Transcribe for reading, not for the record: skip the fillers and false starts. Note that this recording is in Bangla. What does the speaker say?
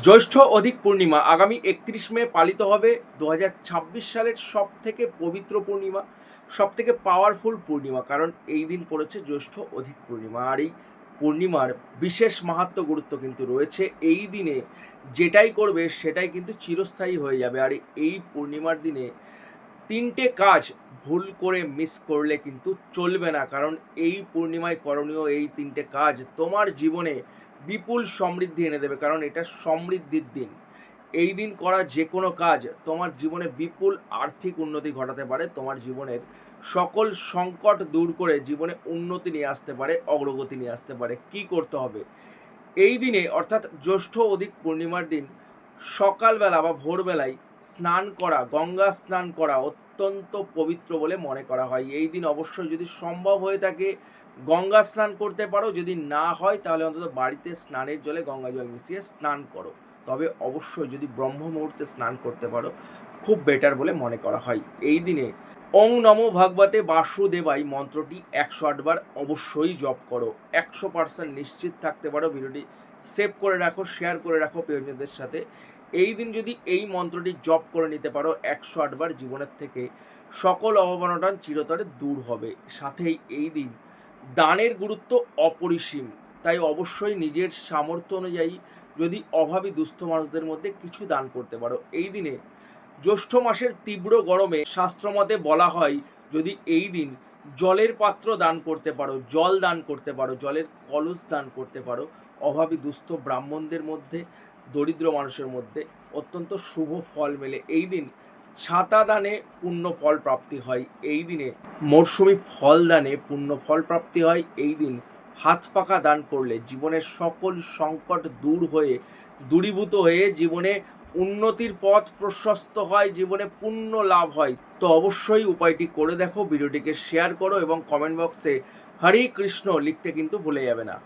জ্যৈষ্ঠ অধিক পূর্ণিমা আগামী 31 মে পালিত হবে 2026 সালের সবথেকে পবিত্র পূর্ণিমা, সবথেকে পাওয়ারফুল পূর্ণিমা। কারণ এই দিন পড়েছে জ্যৈষ্ঠ অধিক পূর্ণিমা, আর এই পূর্ণিমার বিশেষ মাহাত্ম্য গুরুত্ব কিন্তু রয়েছে। এই দিনে যেটাই করবে সেটাই কিন্তু চিরস্থায়ী হয়ে যাবে। আর এই পূর্ণিমার দিনে তিনটে কাজ ভুল করে মিস করলে কিন্তু চলবে না, কারণ এই পূর্ণিমায় করণীয় এই তিনটে কাজ তোমার জীবনে বিপুল সমৃদ্ধি এনে দেবে। কারণ এটা সমৃদ্ধির দিন। এই দিন করা যে কোনো কাজ তোমার জীবনে বিপুল আর্থিক উন্নতি ঘটাতে পারে, তোমার জীবনের সকল সংকট দূর করে জীবনে উন্নতি নিয়ে আসতে পারে, অগ্রগতি নিয়ে আসতে পারে। কি করতে হবে এই দিনে, অর্থাৎ জ্যৈষ্ঠ অধিক পূর্ণিমার দিন সকালবেলা বা ভোরবেলায় স্নান করা, গঙ্গা স্নান করা অত্যন্ত পবিত্র বলে মনে করা হয়। এই দিন অবশ্যই যদি সম্ভব হয়ে থাকে গঙ্গা স্নান করতে পারো, যদি না হয় তাহলে অন্তত বাড়িতে স্নানের জলে গঙ্গা জল মিশিয়ে স্নান করো। তবে অবশ্যই যদি ব্রহ্ম মুহূর্তে স্নান করতে পারো খুব বেটার বলে মনে করা হয়। এই দিনে ওং নমো ভাগবতে বাসুদেবাই মন্ত্রটি 108 বার অবশ্যই জপ করো। 100% নিশ্চিত থাকতে পারো। ভিডিওটি সেভ করে রাখো, শেয়ার করে রাখো প্রিয়জনদের সাথে। এই দিন যদি এই মন্ত্রটি জপ করে নিতে পারো 108 বার, জীবনের থেকে সকল অভাবনটন চিরতরে দূর হবে। সাথেই এই দিন দানের গুরুত্ব অপরিসীম, তাই অবশ্যই নিজের সামর্থ্য অনুযায়ী যদি অভাবী দুস্থ মানুষদের মধ্যে কিছু দান করতে পারো। এই দিনে জ্যৈষ্ঠ মাসের তীব্র গরমে শাস্ত্রমতে বলা হয় যদি এই দিন জলের পাত্র দান করতে পারো, জল দান করতে পারো, জলের কলস দান করতে পারো, অভাবী দুস্থ ব্রাহ্মণদের মধ্যে, দরিদ্র মানুষের মধ্যে অত্যন্ত শুভ ফল মেলে। এই দিন ছাতা দানে পুণ্য ফল প্রাপ্তি হয়। এই দিনে মরশুমি ফল দানে পুণ্য ফল প্রাপ্তি হয়। এই দিন হাত পাকা দান করলে জীবনের সকল সংকট দূরীভূত হয়ে জীবনে উন্নতির পথ প্রশস্ত হয়, জীবনে পুণ্য লাভ হয়। তো অবশ্যই উপায়টি করে দেখো, ভিডিওটিকে শেয়ার করো এবং কমেন্ট বক্সে হরে কৃষ্ণ লিখতে কিন্তু ভুলে যাবে না।